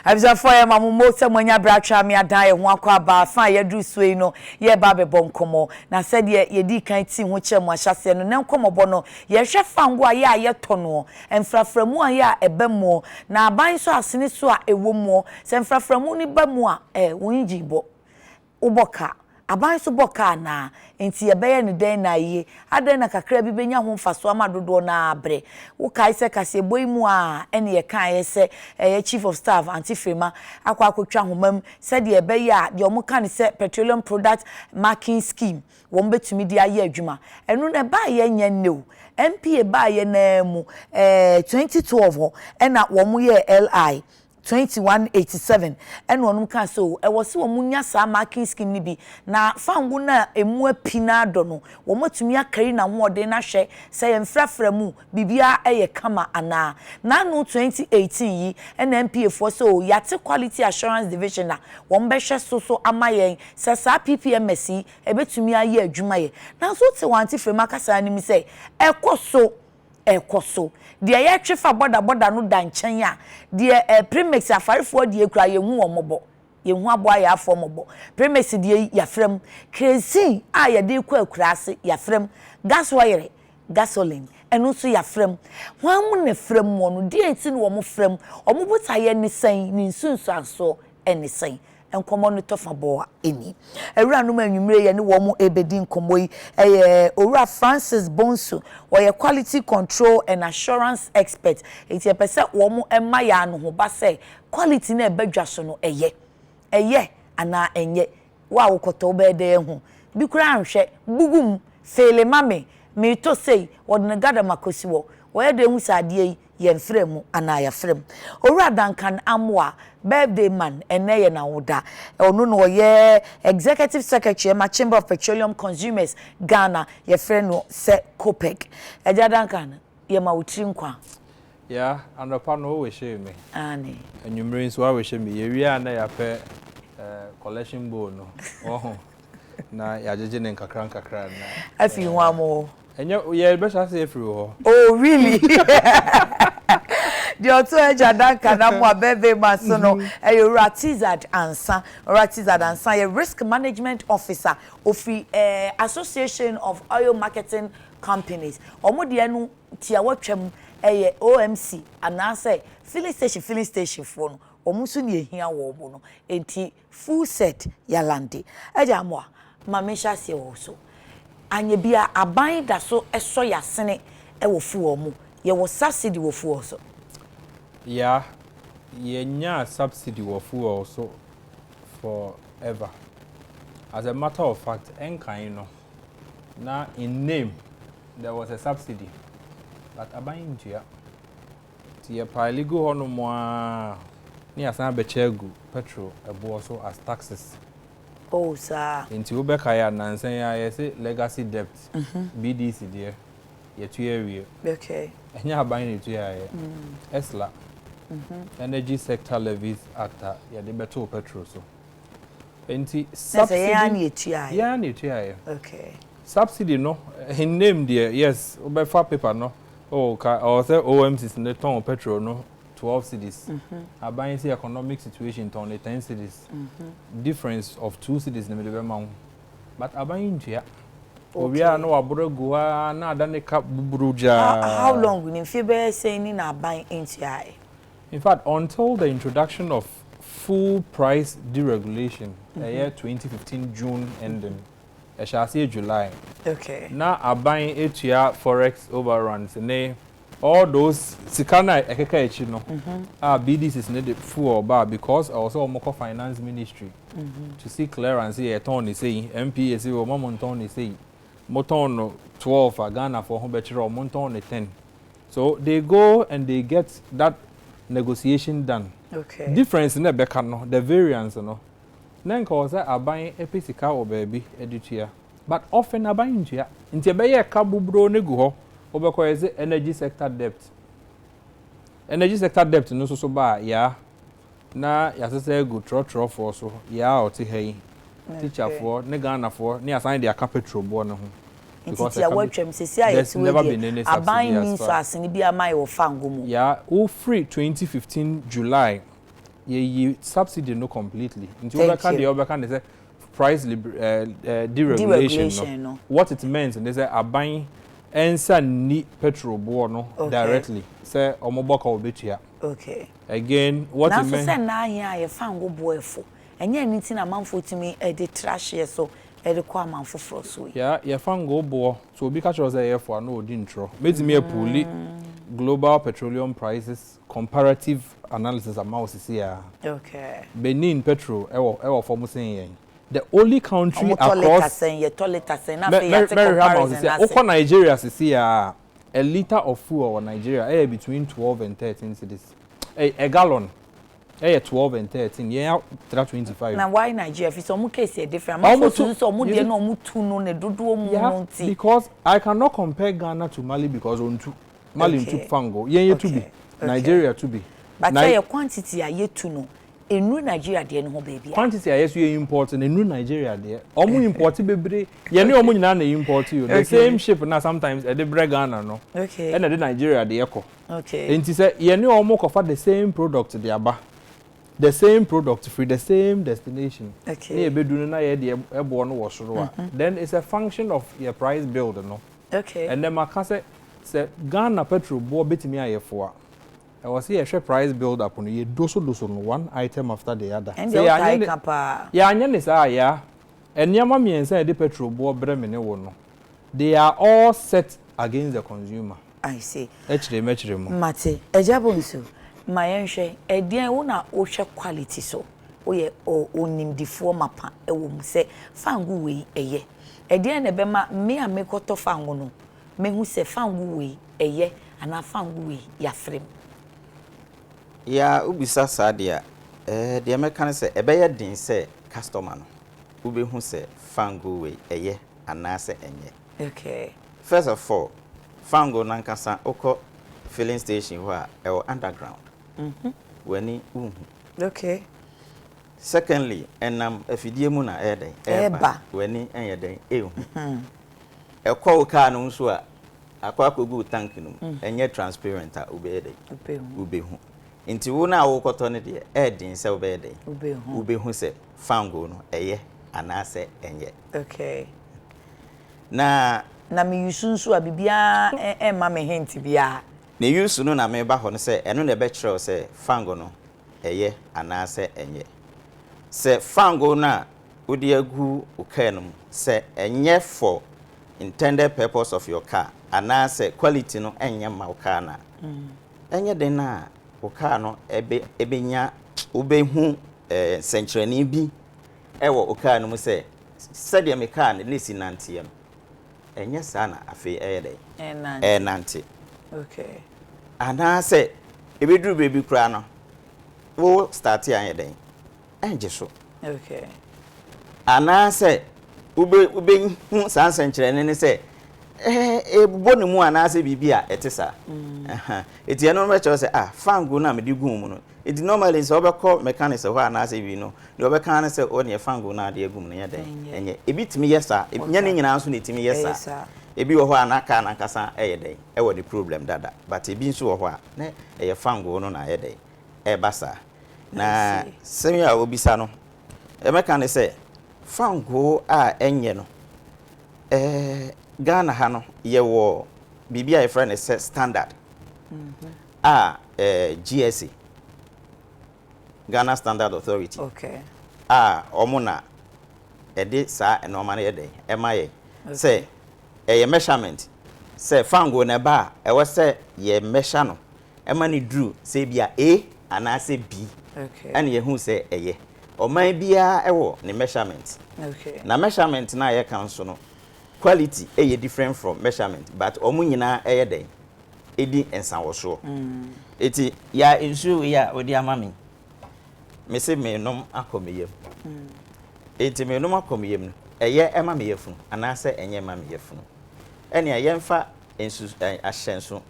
Abisa for ya mamumo se mwanya bracha me adan ye ho akwa ba fa ye dru suei no ye ba be bonkomo na said ye di kan ti ho che mo ahyase no ne nkomobo no ye hwe fango a ye to no emfraframu a ye ebe mo na aban so asene so a ewo mo se emfraframu ni ba mo a wonji bo uboka aban so boka na enti ye beye ne den na ye adan na kakra bi benya ho mfaso amadodo na abre wo kai se kase boimu a ene ye kan ye se chief of staff anti-fema akwa akotwa homam se de beye a de omo kan se petroleum product marking scheme wo mbetumi de aye adwuma enu na ba ye nya new MPA ba ye na mu 2012 ena wo mu ye LI 2187 and one can so I was so munya sa marking scheme ni bi na fangu na emu apina do no wo matumi akari na ho ode na hwe say emfrafra mu bibia eye kama ana na no 2018 yi NMPA for so yate quality assurance division na wo mbehwe so amayen say sa PPMC ebetumi aye adwuma ye na so te wanti frema kasa ni mi say ekoso de ye twefa boda no da nchen a de premix afarefo de ekura ye hu omobo ye hu abo ya afo omobo premix de yafrem crazy a ye de kwa akura ase yafrem gas wire gasoline enu so yafrem hwan mu ne frem mo no de enti no mo frem omobuta ye ni san ni nsunsu aso eni san enkomo no tofa bo eni ewura no manwumre ye ne wo mo ebedi nkomo yi owura Francis Bonsu wo ye quality control and assurance expert eti pese wo mo ema ya no ho ba se quality na ebadwa so no eye ana enye wa wo koto be de hu bi kura anhwe bugum fele mame me to say wo ne gada makosi wo ye de hu sade yi ye mfremu ana ya frem owura Dankan Amwa birthday man eneye na woda onu no ye executive secretary ma Chamber of Petroleum Consumers Ghana ye friend no se Copec eja Dankan ye ma wutri nkwa ya anopa no we share me ani enwumre nso we share me ye wi na ya pe collection bowl no oh na ya jeje ne nkakra na afi hu amo enye ye be sha say free ho oh really the auto eja Dankan Amwa birthday man so no Unauthorized ansa ye risk management officer of the Association of Oil Marketing Companies omo de no tia watwam OMC anase filling station for no omo so ne ehia wo bo no enti full set yalande eja Amwa ma me sha se wo so anye bia aban da so eso yasene wo fu omo ye wo subsidy wo fu so yeah, nya subsidy of fuel also forever. As a matter of fact, now in name there was a subsidy, but I buying to ya. Tia paraligo no more near San Bechegu petrol also as taxes. Oh, sir. Into Ubekaya and say I say legacy debt, BDC dear, ye 2 area. Okay. And you are buying it to ya, Esla. Energy Sector Levies Act, yeah, the better petrol so. Subsidy, yeah, okay. Subsidy, no, in name, dear, yes, by far paper, no, or say OMCs in the ton of petrol, no, 12 cities. I buy the economic situation on the 10 cities. Difference of 2 cities in the middle of the but I buy into ya. We are no abroad, na done cap bruja. How long will you saying in our buying into ya? In fact, until the introduction of full price deregulation, the year 2015 June ending, I shall say July. Okay. Now I'm buying 8-year forex overruns. And all those Sikana Ekeka, no, BDC is needed full or bar because also Moko Finance Ministry to see clearance here. Tony say MPA say or Montoni say Moton 12 Ghana for home better or Montoni 10. So they go and they get that negotiation done. Okay. Difference in the beka no, the variance no. Then cause I buying a physical or baby editor. But often I buying ya. Inti be kabu bro nego ho. Obeko is energy sector debt. Energy sector debt no so ba ya. Na ya say go tro for so ya oti hey. Teacher for ne Ghana for ne assign their capital bo no ho. Because there's never been any subsidy as far. Yeah, all free 2015 July. ye subsidy no completely. Until we can the other can say price deregulation. No. What it means and they say a buying ensa ni petrol board no directly. Say omoboka obetia. Okay. Again, what it means. Now say na here you fan go boy for. Enye anything amanfo timi e dey trash here so e dey kwa amanfo for so. Yeah, you fan go boy. So obi catch us here for no di intro. Metimi e puli global petroleum prices comparative analysis amount is here. Okay. Benin petrol ewo for mo saying the only country across Nigeria is here a liter of fuel in Nigeria between 12 and 13 cedis. A gallon 12 and 13. Yeah, 25. Now why Nigeria? If some case different. Yeah, because I cannot compare Ghana to Mali because on two Mali took fango. Yeah, to be Nigeria to be. But your quantity are yet to know. In Nigeria, there no baby. Quantity yes, you import in Nigeria there. Omu import baby. You know omu na import you. The same ship na sometimes at the Ghana no. Okay. And the Nigeria the echo. Okay. And say you know omu offer the same product the aba. The same product for the same destination. Okay. Ne be do na ye the ebo no wo soro. Then it's a function of your price build no. Okay. And then maka say Ghana petrol bo betimi ayefo. I was here a price build up on you doso no one item after the other. And so yeah, yeah. And Yamami and say the petrol board bremene wono. They are all set against the consumer. I see. Actually, Mate, ejabonso. My enche, e dia una oshe quality so. Oye o onim di forma pa e wo mu se fangu we eye. E dia ne be ma me amekoto fangu no. Me hu se fangu we eye ana fangu we yafrem. Ya ubisa sadia de meka say ebeye din say customer no ube hu say fango we eye anase enye. Okay. First of all, fango nankasa oko filling station where e underground. Weni Okay. Secondly, enam afidie mu na eden eba weni enye den ehu. Ekwa car no nso a akwa kogu tank no enye transparent a ube eden ube hu. Inti wo na wo koto ne de edin se wo be de ube hu se fango no eye anase enye. Okay. Na me yusunsu abibia ma me hint bia ne yusu no na me ba ho no se eno na be kire se fango no eye anase enye. Se fango na udi agu ukanum se enye for intended purpose of your car anase quality no enye ma car na enye den na car no ebenya obehu sentrani bi ewo car no mu se de me car ne lesi nantiem enye sa na afi eyede nante. Okay. Ana se ebeduru bebi kura no wo start an yeden enje so. Okay. Ana se ube hu san sentrani ne se boni mu anase bibia etesa eti eno me che say fango na me di gu mu no eti normally so obekọ mechanics ho anase bi no de obeka na say o ne fango na de gu mu ne yeden enye ebitimi yesa nya ne nyina so ne timi yesa ebi wo ho anaka na kasa eyeden e wo the problem dada but ebi nso wo ho a na eye fango no na yeden e basa na semi a obisa no e mechanics say fango a enye no Ghana hano yewo bibia e friend is standard. GSA Ghana Standard Authority. Okay. Omuna ede sa enoma na yede emaye say ye measurement say fango na ba e we say ye measure no ema ni drew say bia A ana say B. Okay. And ye hu say eye oman bia ewo ni measurement. Okay. Na measurement na ye kan so no quality different from measurement but omu nyina den edi ensanwo so eti ya insu ya odi amami me se me nom akomeyem eti me nom akomeyem ema me yefun anase enye ema me yefun ene yemfa ensu ahyenso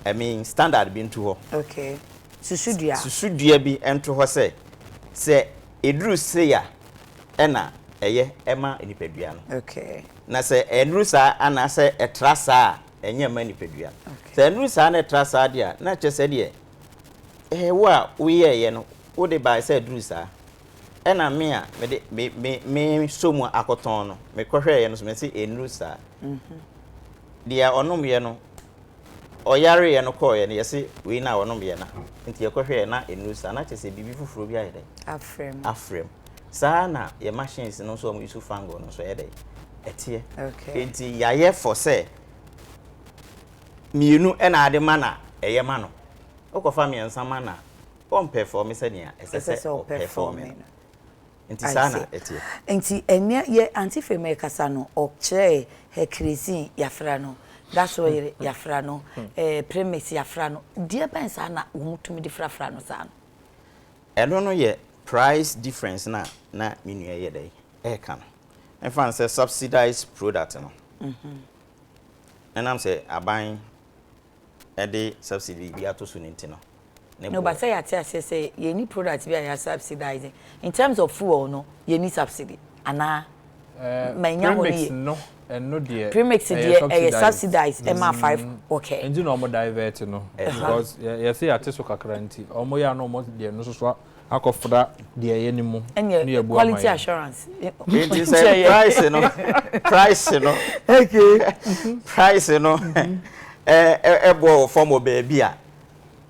I mean standard bi ntu ho. Okay. Susudua bi ento ho se edru se ya ena ema enipadua no. Okay. Na se enrusa ana se etrasa enye ema enipadua. Se enrusa na etrasa dia na che se de wa we ye no wo de buy say dru sa e na me a me so mu akoton no me kohwe ye no so me say enru sa dia onom ye no oyare ye no ko ye no ye say we na onom ye na nti ye kohwe na enru sa na chese bibi fufuro bi ayede afrem sa na ye machines no so use fango no so ye dey etie okay nti ya ye for say mienu e na ade mana eye ma no okofa mi ensama na on perform se nia ese performing nti sana etie nti ene ye anti-female kasa no okche he crazy yafra no that's why yafra no premise yafra no die ben sana wumutumi di frafra no sana eno no ye price difference na menu ye dey e kan en fan say subsidized product no and am say aban e dey subsidy bi atoso ninti no no but say say you need products we are subsidizing in terms of fuel no you need subsidy ana premix no and no dear premix dear subsidized MR5 okay and you know mo divert no because you say ateso kakra nti omo ya no mo dear no so akofra dear ye nimu ne quality assurance it is a price no okay price no ebo form o baby a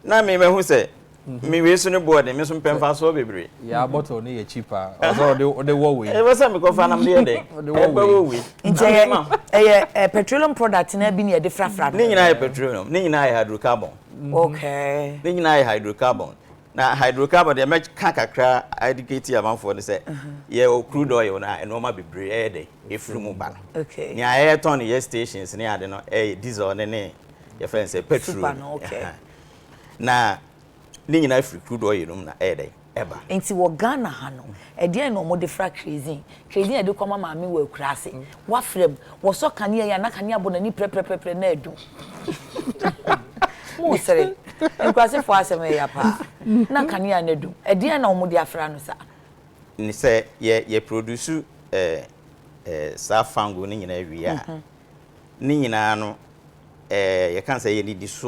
na me hu say me we so ne board me so pemfa so bebre ya bottle ne ye cheaper also the war way e was am go fa na me dey the war way nje petroleum product na bi ne de frafra ne nyina ye petroleum ne nyina ye hydrocarbon okay ne nyina ye hydrocarbon na hydrocarbon de me kakra indicate amanfo ne say ye crude oil na e no ma bebre e dey e frumu ba okay ni aye ton ye stations ne ade no diesel ne ye friend say petrol okay na ni nyina free crude oil no na dey eba enti wo Ghana ha no e dey no mo de fra crazy e dey koma maami wo akurase wa frem wo so kane ya na kane abo na ni pre na edu mo sere nkwase fo asem ya pa na kane ya na edu e dey na mo de afra no sa ni say ye produce sa fango ni nyina wi a ni nyina no you can say you need this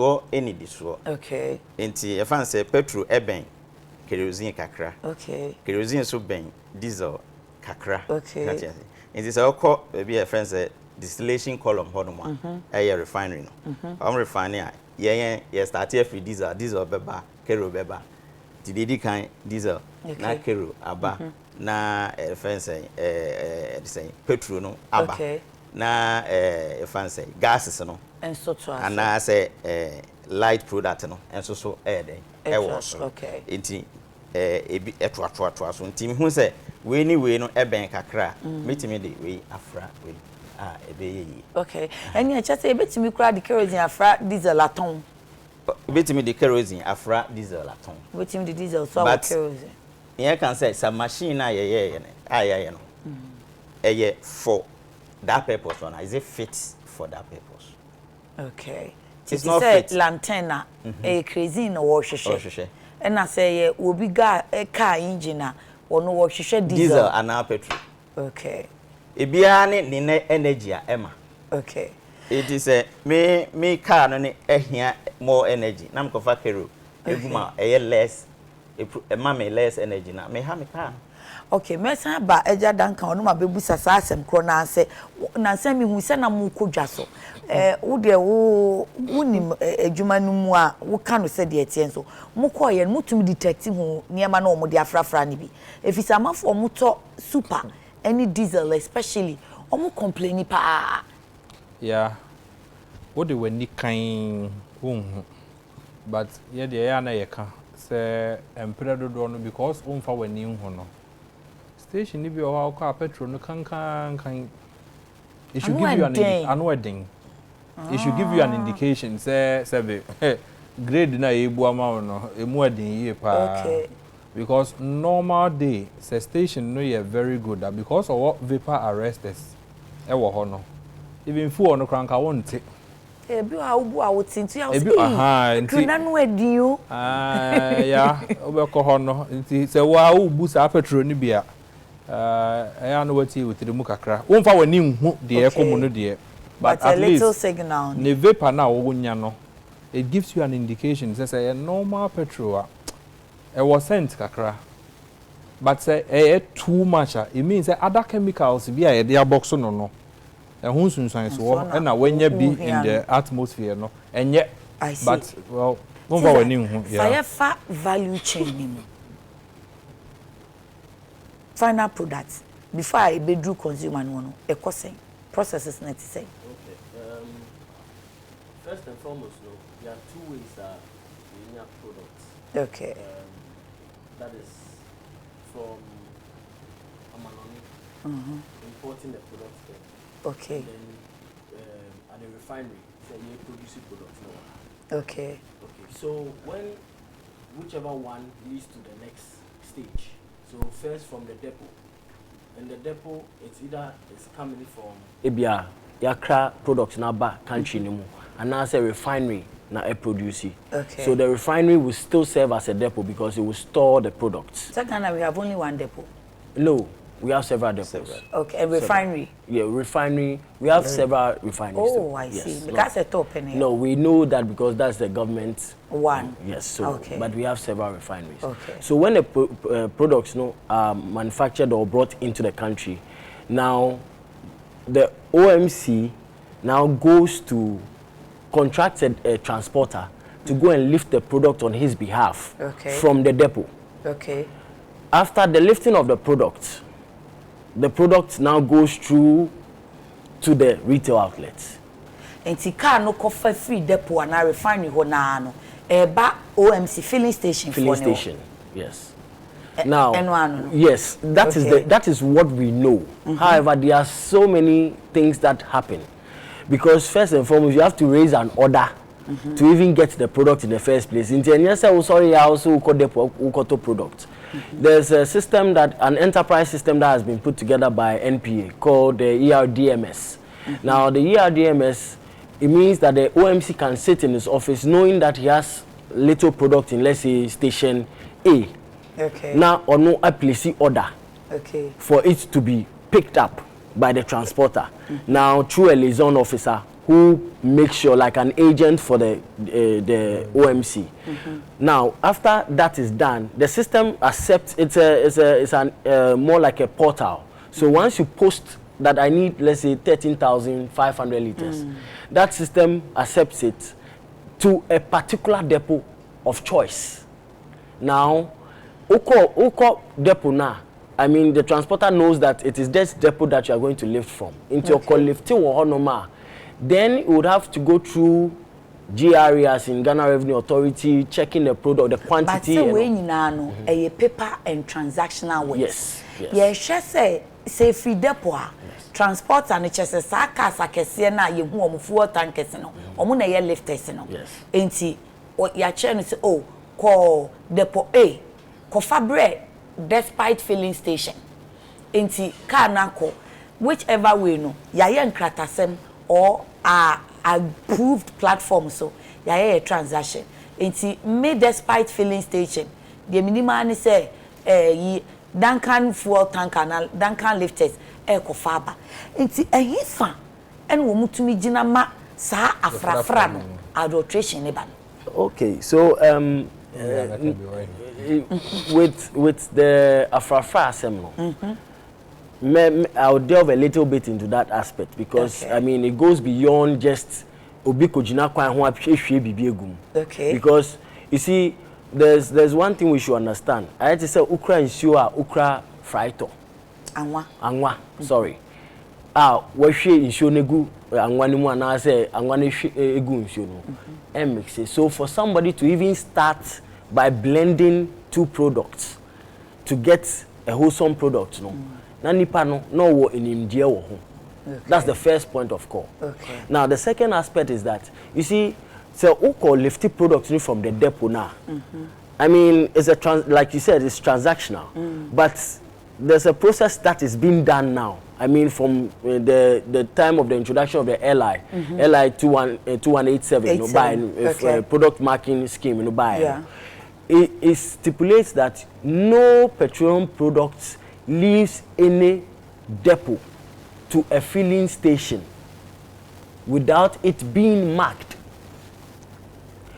okay enti you fan say petrol eben kerosene kakra okay kerosene so ben diesel kakra okay enti say okọ be a friend say distillation column hodoma refinery no refinery ye start here free diesel beba kero beba didi kan diesel na kero aba na friend say petrol no aba okay na fan say gases no enso to ase ana say light product no enso so dey e wo so okay enti ebi etoatoa so enti hu say we ni we no ben kakra metimi de we afra we ebe yi okay eni a chese ebetimi kura de kerosene afra diesel aton ebetimi de kerosene afra diesel aton ebetimi de diesel so kerosene here can say some machine na ye no eye for that purpose one is it fit for that purpose okay it's not fit lantern crazy no wo hwehwe and I say obi ga car engine a ono wo hwehwe diesel and petrol okay ebia ne energy a ema okay it is me car no ne ehia more energy na mkofa kero eguma less ema me less energy na me ha me car okay mesa ba eja danka onu ma bebusa sa asem kro na ase na nsem hu se na mu kodwa so wo de wo nim adwuma no mu a wo ka no se de etie nso mu ko ye mutum detect hu niema na omo de afrafra ni bi efisa amafo omo to super any diesel especially omo complain pa yeah wo de wani kan wo but ye de ya na ye ka se empre dodo no because wo mfa wani hu no station ni bi o ha kwa petrol no kan it should give you an indication say grade na ebu ama no emu adin ye pa okay because normal day say station no ye very good because of what vapor arresters e wo ho no even fuel no kranka won't ebi a ubu a wotintu ya ebi nti na no adin o ya obekọ ho no nti say wa ubu sa petrol ni bia I know what you with the mukakra. Won't fa wani nhu de ekomu no de. But at least little signal. Ne vapor na wo nya no. It gives you an indication say a normal petrol was sent kakra. But say too much. It means that other chemicals be a their box no. And who's so and when you be in the atmosphere no. And yet I see. But well, fire value chain. Final products before I be do consumer no e cost processes net say. Okay. First and foremost, no, there are two ways that we have products. Okay. That is from Amanoni, importing the products there. Okay. And then at the refinery, so we produce products now. Okay. Okay. So whichever one leads to the next stage. So first from the depot. And the depot, it's coming from Ebia, Yakra products na ba country nimu. And now say refinery na a produce. Okay. So the refinery will still serve as a depot because it will store the products. Second, we have only one depot. No, we have several depots. Okay, and refinery. Yeah, refinery. We have several refineries. Oh, I see. Because a top in here. No, we know that because that's the government one. Yes. So, okay. But we have several refineries. Okay. So when the products are manufactured or brought into the country, now the OMC now goes to contract a transporter to go and lift the product on his behalf from the depot. Okay. After the lifting of the product now goes through to the retail outlets. And the car no coffee free depot and refinery ho na no eba OMC filling station. Filling station, yes. Now, yes, that is what we know. However, there are so many things that happen because first and foremost you have to raise an order to even get the product in the first place. In the say, oh sorry, I also got the product. There's a system an enterprise system that has been put together by NPA called the ERDMS. Now the ERDMS, it means that the OMC can sit in his office knowing that he has little product in, let's say, station A. Okay. Now or no a policy order. Okay. For it to be picked up by the transporter. Now through a liaison officer who makes sure like an agent for the OMC. Now after that is done, the system accepts it's more like a portal. So once you post that I need, let's say 13,500 liters, that system accepts it to a particular depot of choice. Now Oko depot now, I mean the transporter knows that it is this depot that you are going to lift from. Into your lifting or honoma. Then you would have to go through GREs in Ghana Revenue Authority, checking the product, the quantity. But when you know, a paper and transactional way. Yes. Yes, say free depot. Transport and it's a saka sakesi na ye hu omufuo tankers no. Omo na ye lifters no. Yes. Enti ya che no say oh call depot A. Ko fabre despite filling station. Enti car na ko whichever way no ya ye nkratasem or approved platform so ya a transaction enti me despite filling station the minimum is say Duncan fuel tanker na Duncan lifters ko faba enti ehifa en wo mutumi gina ma sa afrafra no adulteration ne ba. Okay, so with the afrafra assembly, I'll delve a little bit into that aspect because I mean it goes beyond just obikojina kwan ho ahwehwe bibi egum. Okay. Because you see there's one thing we should understand. I had to say ukra nsuo ukra fraito. Anwa. Sorry. Wahwe nsuo negu anwa ni mu ana say anwa ne egu nsuo no. Mix it. So for somebody to even start by blending two products to get a wholesome product no. Nipa no wo enimdie wo ho. That's the first point of call. Okay. Now the second aspect is that you see so uko lifty products from the depot now. I mean it's like you said it's transactional. But there's a process that is being done now. I mean from the time of the introduction of the LI 2187 no buy product marking scheme no buy. Yeah. It stipulates that no petroleum products leaves any depot to a filling station without it being marked.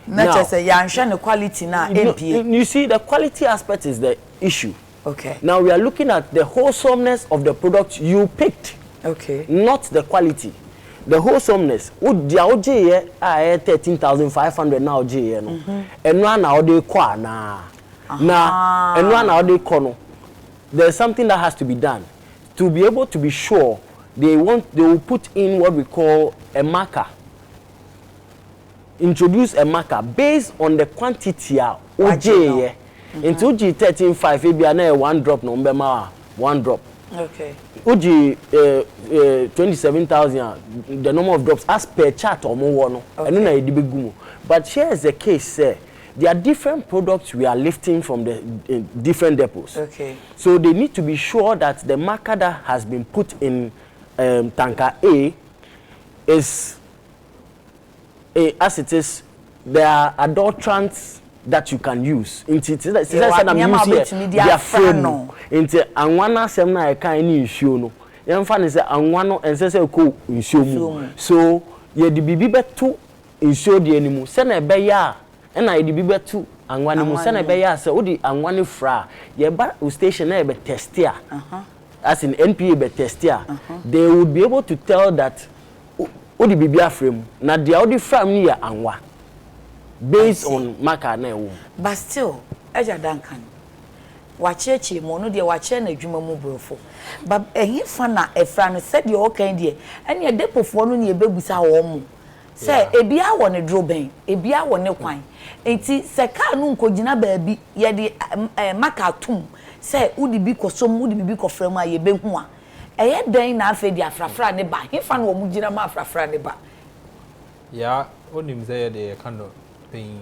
Not say the quality now. You see, the quality aspect is the issue. Okay. Now we are looking at the wholesomeness of the product you picked. Okay. Not the quality. The wholesomeness. Would the OJ 13,500 now OJ no. And one now they kwa na. Na and one now they kono. There's something that has to be done to be able to be sure. They will put in what we call a marker. Introduce a marker based on the quantity of OJ. Into OJ 13.5, maybe I 1 drop no mbema 1 drop. Okay. OJ 27,000 the number of drops as per chart or more no. Okay. But here is the case, sir. There are different products we are lifting from the different depots. Okay. So they need to be sure that the marker that has been put in tanker A is as it is. There are adulterants that you can use. Into they are frame no. Into anwana sem na eka ni nsuo no. Yemfa ne se anwa no ense se ko nsuo mu. So ye di bibi beto nsuo de animu. Se na ebe ya na ye di bibi beto anwa ne mu. Se na ebe ya se odi anwa ne fra. Ye ba station na ebe testia. As in NPA be testia. They would be able to tell that odi bibi afrem na dia odi from ni ya anwa. Based on marker na ewo. But still, eja Duncan. Wachechi mo no de wache na adwuma mu brofo. But ehin fa na efra no said you okay de. Ene e depofo no ne ebebusa wo mu. Say ebia wo ne droben, ebia wo ne kwan. Enti se ka no nkogina baabi ye de marker tum. Say udi bi kosom, udi bi kofrem a ye behu a. Eye dan na afa di afrafra ne ba. Hin fa no wo mu gina ma afrafra ne ba. Yeah, onim say de kind of pain.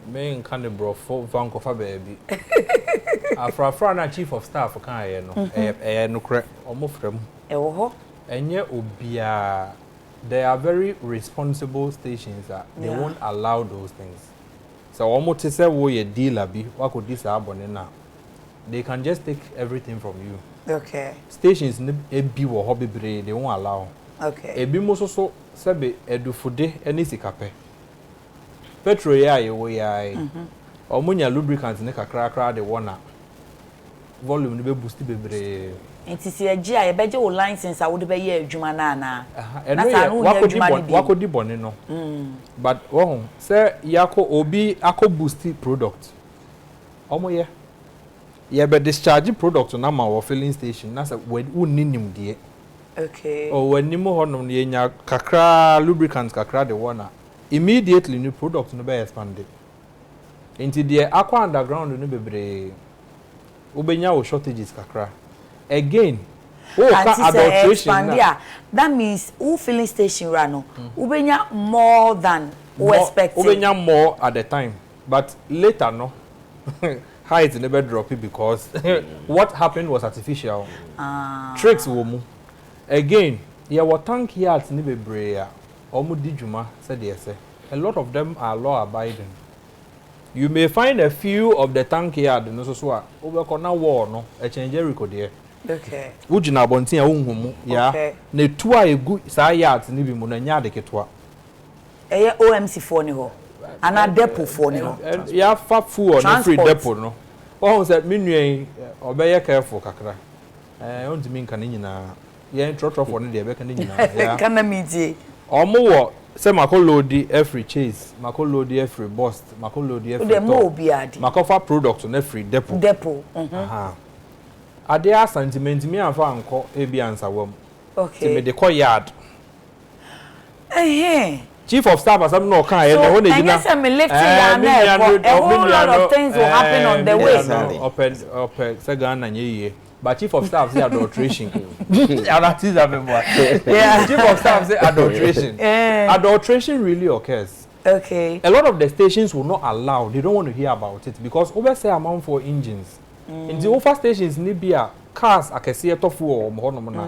Men kind of bro for Vancouver baby. Afra na chief of staff kan ye no. No kre omo frem. Ewo ho. Enye obia. They are very responsible stations that they won't allow those things. So omo to say wo ye dealer bi, wa ko dis abone na. They can just take everything from you. Okay. Stations e bi wo ho bebre, they won't allow. Okay. E bi mo so sebe edufude eni sikape. Petrol ya ye wo ya. Omunya lubricants ne kakra de wona. Volume ne be boost bebre. Enti se agi a ye beje wo license a wo de be ye adwuma na na. Wakodi bone no. But wo say yako obi akọ boost product. Omo ye be discharge product na ma wo filling station na say wo ninim de. Okay. Oh, when you ho no ye nya kakra lubricants kakra de wona. Immediately new product no be expanded. Into the aqua underground no bebre. Ubenya wo shortages kakra. Again, adulteration. That means who filling station rano. Ubenya more than who expected. Ubenya more at the time, but later no. Height never drop it because what happened was artificial. Tricks womu. Again, yeah, what tank yards ni bebre. Omu dijuma said yes. A lot of them are law abiding. You may find a few of the tank yard no so over corner war no a change record there. Okay. Ujina bontin a unhumu ya ne tua egu sa yards ni bi mu na nya de ketwa. Eye OMC for ni ho. Ana depot for ni ho. Ya fa fu on free depot no. Oh said me nuen obeye careful kakra. Ontimi nka ni nyina. Ye trotro for ni de be kan ni nyina. Ya. Kana meetie. Omo wo say mako load every chase, mako load every bust, mako load every mako fa product on every depot. Are there sentiment me afa anko e bi answer wam. Okay. Me de call yard. Chief of staff asam no kan so, when they na. So me lift ya na a whole lot of things will happen on the way. Open say Ghana nye. But chief of staff say adulteration. Yeah. Chief of staff say adulteration. Adulteration really occurs. Okay. A lot of the stations will not allow. They don't want to hear about it because over say amount for engines. In the over stations ni bia cars akese etofu o mo hono na.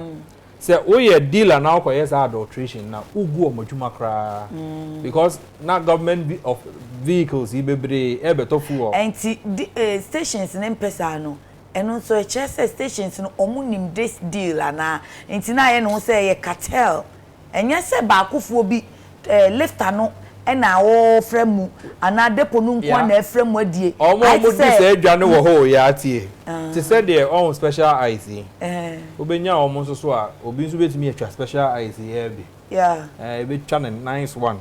Say we a dealer now ko yes adulteration na ugu o modwuma kra. Because na government of vehicles ibebre e betofu o. And stations in pesa no. And also a chess stations no omunim this deal ana nti na ye no say ye cartel and yes say ba kufuo bi lifter no na o fremu ana depo nu nko na fremu adie omo mo di say adwane wo ho ya tie ti say de on special ice obenya omo nso so a obi nso betimi atwa special ice here bi e be twa na nice one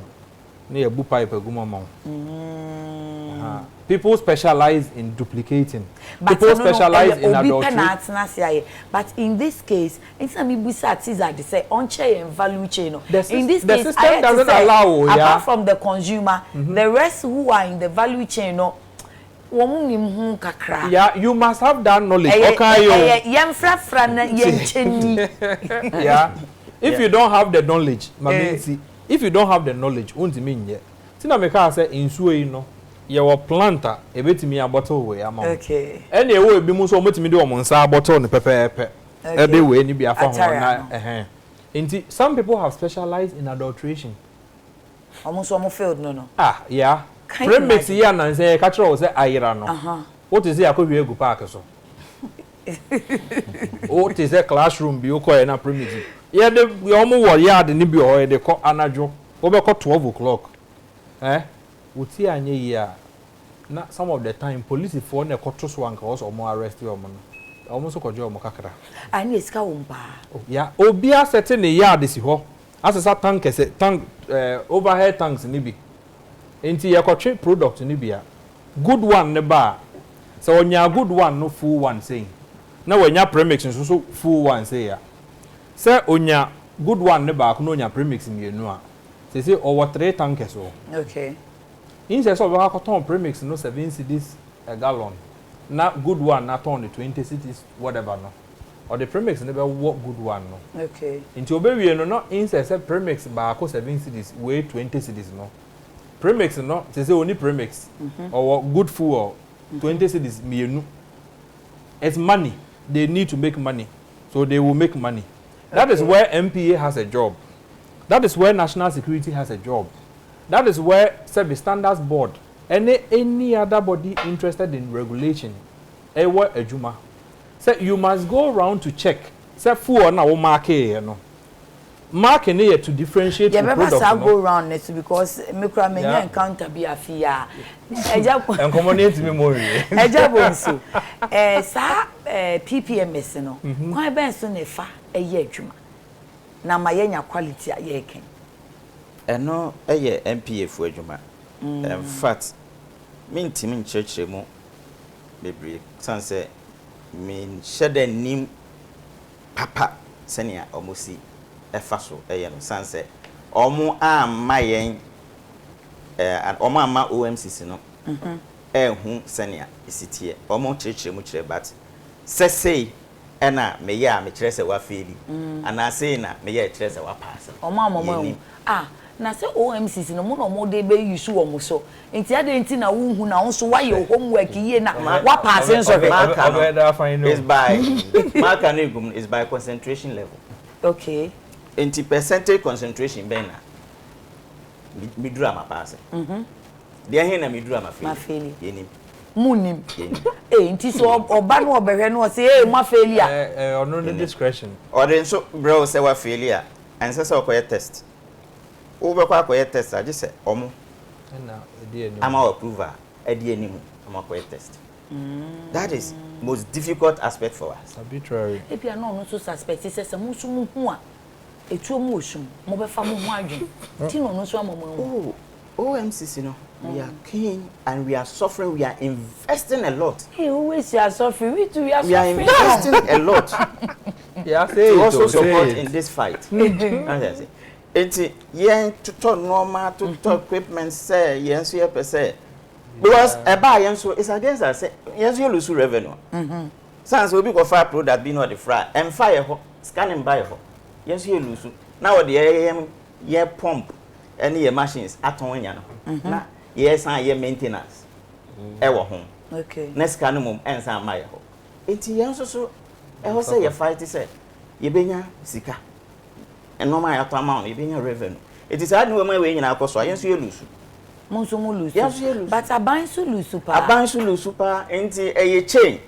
na ebu pipe agumama people specialize in duplicating. People specialize in adultery. But in this case, in some businesses they say on chain and value chain. In this case, the system doesn't allow. Apart from the consumer, the rest who are in the value chain, no. Yeah, you must have that knowledge. Okay, yeah. If you don't have the knowledge, if you don't have the knowledge, won't mean yet. Tina meka say insuo no. Your planter, a bit me a bottle way amount. Okay. Anyway, be muso mutimi do monsa bottle ne pepe. Every way ni be a phone. Some people have specialized in adulteration. Almost failed, no. Ah, yeah. Premix here and say catcher was a ira no. What is it? I could be a good park so. What is a classroom? Be okay na premix. Yeah, the almost yard in Nibio or the call anajo. Over 12 o'clock. Uti anye ya na some of the time police for na koto so anka also mo arrest you mo almost ko jo mo kakra ani esika wompa ya obi asete ne yard si ho asesa tank overhead tanks ni bi enti ye kotwe product ni bia good one ne ba so onya good one no full one say na wanya premix so full one say ya say onya good one ne ba ko no onya premix mienu a say over 3 tankers so okay. In says of our cotton premix no 7 cedis a gallon. Not good one, not only 20 cedis, whatever no. Or the premix never work good one no. Okay. Into obey no not in says premix by 7 cedis, weigh 20 cedis no. Premix no, say only premix or good food or 20 cedis me. It's money. They need to make money. So they will make money. That is where MPA has a job. That is where National Security has a job. That is where Service Standards Board and any other body interested in regulation, ejuma. So you must go around to check. Say for na mark you know. Mark here to differentiate the product. Yeah, go around it because micro many encounter be a fear. And communicate me more. Ejabonso. Sa PPMS no. Kwan ben so na fa eye adwuma. Na mayenya quality ayeken. Eno eye MPA fu adwuma. In fact, me ntimi nkyerkyere mu bebre sanse me shede nim papa senia omosi efa so eye no sanse omo amma yen omo amma OMCC no hu senia isitie omo kyerkyere mu kyerɛ but sesei ena me ya me kyerɛ sɛ wa feli ana sei na me ya kyerɛ sɛ wa pass omo amomo na se OMCC no mo no mo de be use wo mo so enti ade enti na wo hu na wo so wa ye homework ye na wa pass so is by mark is by concentration level. Okay. Enti percentage concentration ben na midura ma pass. Dia he na midura ma fail yenim munim enti so oba no obehwe no say ma failure ono no discretion or then so bro say wa failure and say okoye test over kwa test I just say omo na edi ama approval edi enimu ama kwa test. That is most difficult aspect for us. Arbitrary. If you are not so suspect say musu mu hu a etu mu osum mo be fa mo hu adwen ti no so amamo. OMCC no we are keen and we are suffering, we are investing a lot. Hey, always you are suffering, we too we are suffering. We are investing a lot. Yeah, say to also support in this fight. Enti yen to normal to equipment say yen so per se because eba yen so is against us yen so lose revenue sans we go fire product be no the fry and fire ho scanning buy ho yen so lose now the ye pump any your machines aton nya no na ye san ye maintenance e wo ho okay next scan mum en san mai ho enti yen so e ho say ye fight say ye benya sika and no my amount even your revenue. It is hard no way in our cost, so I you lose. Monsumu lose. Yes, you lose. But a bind so lose super. A bind so lose super into a chain.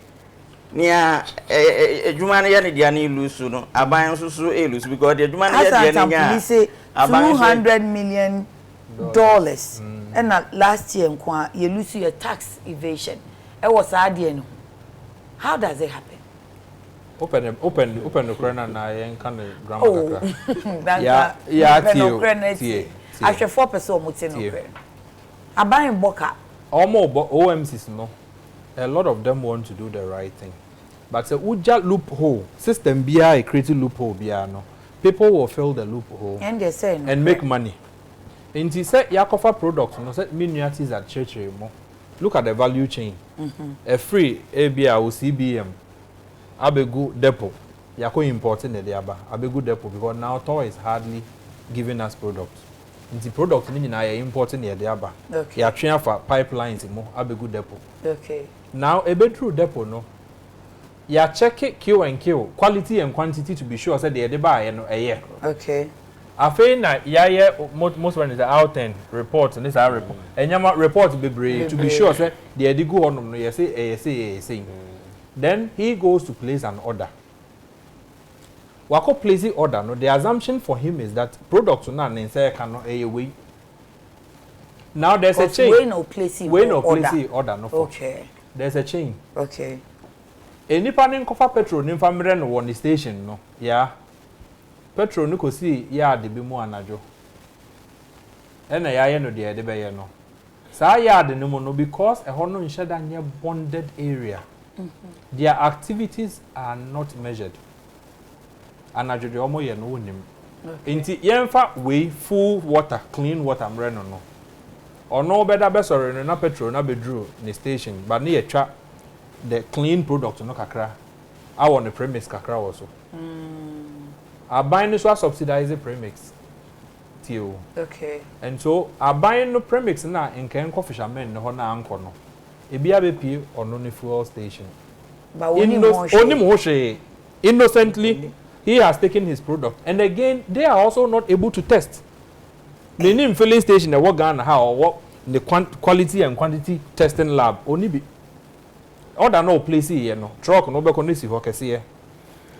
Near a Jumania Diani lose no. A bind so lose because the Jumania say 200 million dollars. And last year you lose your tax evasion. It was no. How does it happen? Open the crane na yen kan grammar kakra. Yeah, tie. After 4% muti no crane. Aban boka. Almost OMCs no. A lot of them want to do the right thing. But the uja loophole system BI creating loophole BI no. People will fill the loophole and they say no and make money. And he said Yakofa products no said miniatures at church more. Look at the value chain. A free ABI or CBM. Abegu depot. Yako importing the diaba. Abegu depot because now Tor is hardly giving us products. The product ni na importing the diaba. Okay. Ya train for pipelines mo Abegu depot. Okay. Now a bit through depot no. Ya check it Q and Q, quality and quantity to be sure said the buy no a year. Okay. I feel na most one is the out 10 report and this our report. And yama report be brave to be sure said the go on no you say. Then he goes to place an order. Wako placing order no, the assumption for him is that products na nse cannot away. Now there's a chain. We no placing order no. Okay. There's a chain. Okay. Any panning cover petrol in family no one station no. Yeah. Petrol no ko see ya de bi mu anajo. And ya no de be no. Sa ya de no no because a hono nsheda nye bonded area. Their activities are not measured. Anajo de omo ye no wonim. Inti yemfa we full water, clean water mre no no. Ono beda be sorry no na petrol na be drew ni station, but na ye twa the clean product no kakra. I want the premise kakra also. Our buying so subsidize the premix. Tio. Okay. And so our buying no premix na in ken fishermen no na anko no. Ebi abepi ono ni fuel station. But only innocently he has taken his product. And again, they are also not able to test. The name filling station they work Ghana how or what the quality and quantity testing lab only be order no place here no truck no be konisi ho kese here.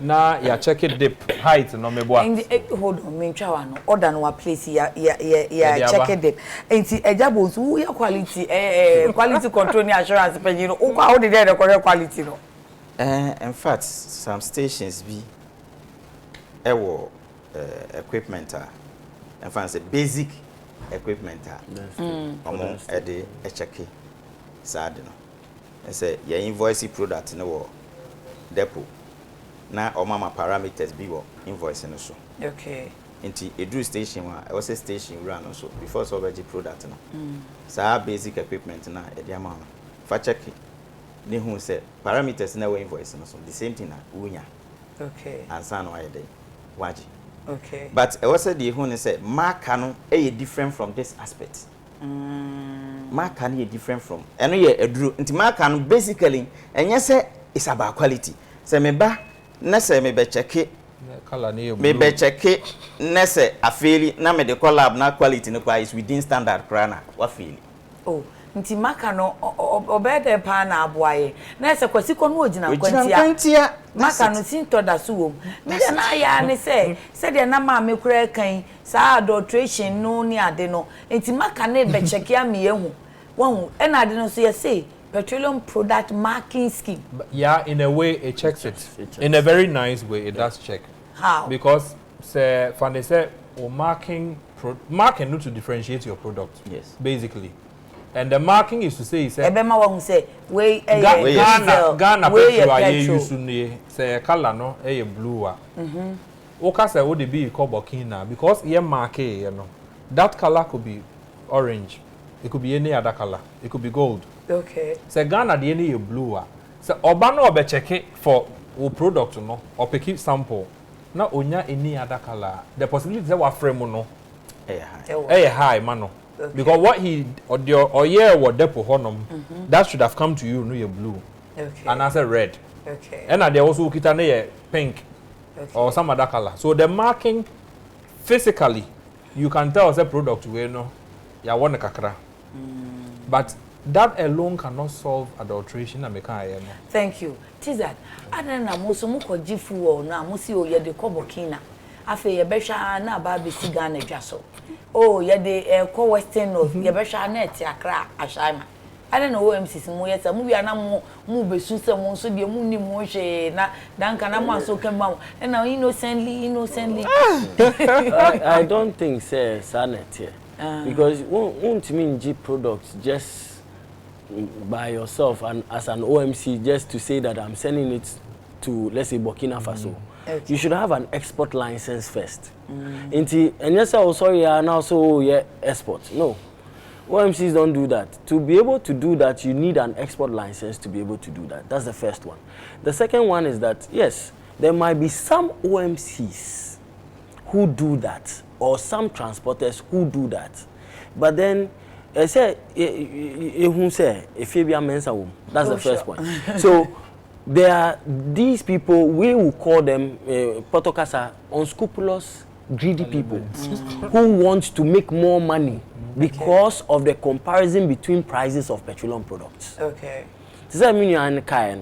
Na ya check it dip height no mebo. Hold on, me twa no order no place ya check it dip. Enti ejabo so ya quality quality control ni assurance pay no o kwa o de the correct quality no. In fact, some stations be equipment in fact basic equipment among ede check sad no. I say your invoice product no depot. Na mama parameters be wo invoice no so. Okay. Into a drew station one, I was a station run also before so veggie product no. So basic equipment na e dey amount. Fa check ni who say parameters na we invoice no so the same thing na unya. Okay. And san why dey waji. Okay. But I was the who say marker no e different from this aspect. Marker no different from. Eno ye a drew into marker no basically enye say it's about quality. Say me ba na say me be check it color ni me be check it na say afeli na me the collab na quality no kwa is within standard krana wa feel oh nti maka no obede pa na aboaye na say kwasiko no ogina kwantia maka no sinto da so wom me na ya ne say de na ma me kura kan sa adulteration no ni ade no nti maka na be check ya me ehu won e na ade no so ye say petroleum product marking scheme. Yeah, in a way it checks it. In a very nice way it does check. How? Because say Fande say marking not to differentiate your product. Yes. Basically. And the marking is to say Ebema wa say we Ghana petrol aye use ne say color no e blue a. Oka say wo dey be called burkina because here mark you know. That color could be orange. It could be any other color. It could be gold. Okay. Say Ghana the any blue a. Say oba no obe check it for o product no or pick sample. Na onya any other color. The possibility say wa frame no high man no. Okay. Because what he or yeah what depot honom that should have come to you no blue. Okay. And as a red. Okay. And they also kita na pink. Okay. Or some other color. So the marking physically you can tell say product we no ya won kakra. But that alone cannot solve adulteration and make no. Thank you. Tizad, adana muso muko jifu na musi o ye de kobokina. afa ye behwa na ba be siga na dwa so oh ye de ko western north ye behwa na eti akra ashama I don't know OMC mu yesa mu bia na mu besu se mu so de mu ni mu hwe na dan kana mu aso kema na innocently I don't think say sanet here because won't mean G products just by yourself and as an OMC just to say that I'm sending it to, let's say, Burkina Faso. Okay. You should have an export license first. And yes, oh, sorry, and also yeah, export. No, OMCs don't do that. To be able to do that, you need an export license to be able to do that. That's the first one. The second one is that, yes, there might be some OMCs who do that, or some transporters who do that. But then, I say, if you be a mensa, that's the first point. So, there are these people, we will call them Potokasa, unscrupulous, greedy people who want to make more money because of the comparison between prices of petroleum products. Okay. Does that mean you're in the car?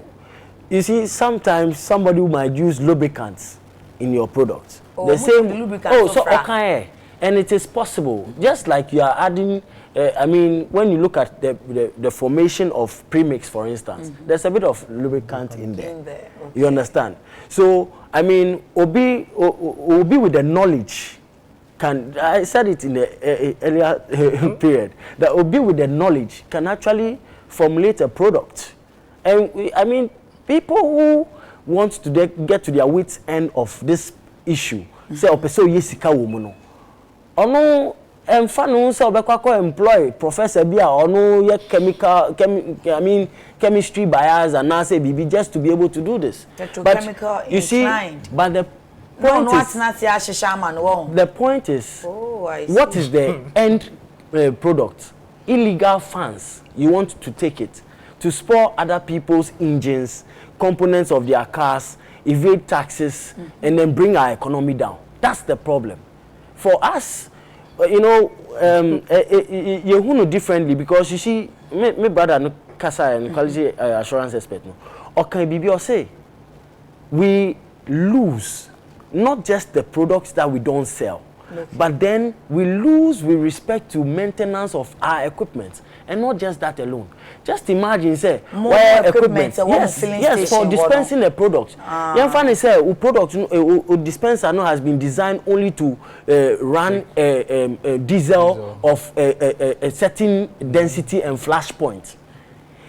You see, sometimes somebody might use lubricants in your product. The same okay. And it is possible, just like you are adding. I mean, when you look at the formation of premix, for instance, there's a bit of lubricant in there. Okay. You understand? So, I mean, Obi with the knowledge can. I said it in the earlier period that Obi with the knowledge can actually formulate a product. And I mean, people who want to get to their wits' end of this issue say, "Opeso yesika womono." Ono enfano say obekwa employ professor bia ono ye chemistry bias and now say BB just to be able to do this. But you see, but the point is, what is the end product? Illegal funds. You want to take it to spoil other people's engines, components of their cars, evade taxes, and then bring our economy down. That's the problem. For us, you know, you know differently because you see, my brother no kasa and quality assurance expert no. Or can be say we lose not just the products that we don't sell, but then we lose with respect to maintenance of our equipment, and not just that alone. Just imagine, say, more equipment yes, for dispensing a product. Young fan say, a product, a dispenser no has been designed only to run a diesel of a certain density and flash point.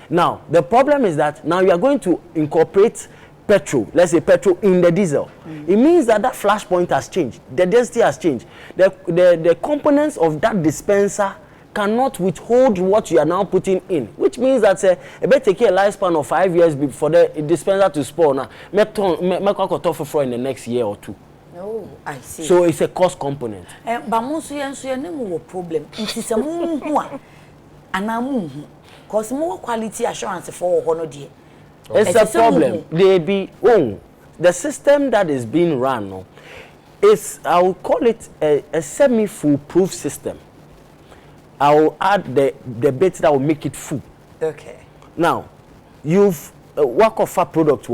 Now, the problem is that now you are going to incorporate petrol, let's say petrol in the diesel. It means that that flash point has changed. The density has changed. The components of that dispenser cannot withhold what you are now putting in, which means that it better take a lifespan of 5 years before the dispenser to spoil. Now, make in the next year or two. Oh, I see. So it's a cost component. But most no problem. It is a because more quality assurance for honor dear. It's a problem. The system that is being run no, is, I will call it a semi-foolproof system. I will add the bits that will make it full. Okay. Now, you've work of a product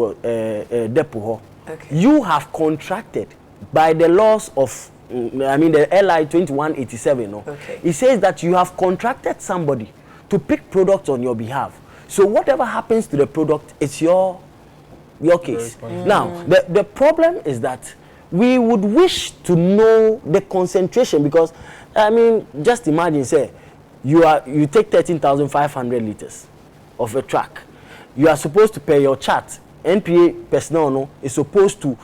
depot. Okay. You have contracted by the laws of, I mean the LI 2187. No? Okay. It says that you have contracted somebody to pick products on your behalf. So whatever happens to the product, it's your case. Now, the problem is that we would wish to know the concentration because, I mean, just imagine, say, you take 13,500 liters of a truck. You are supposed to pay your chart. NPA personnel no, is supposed to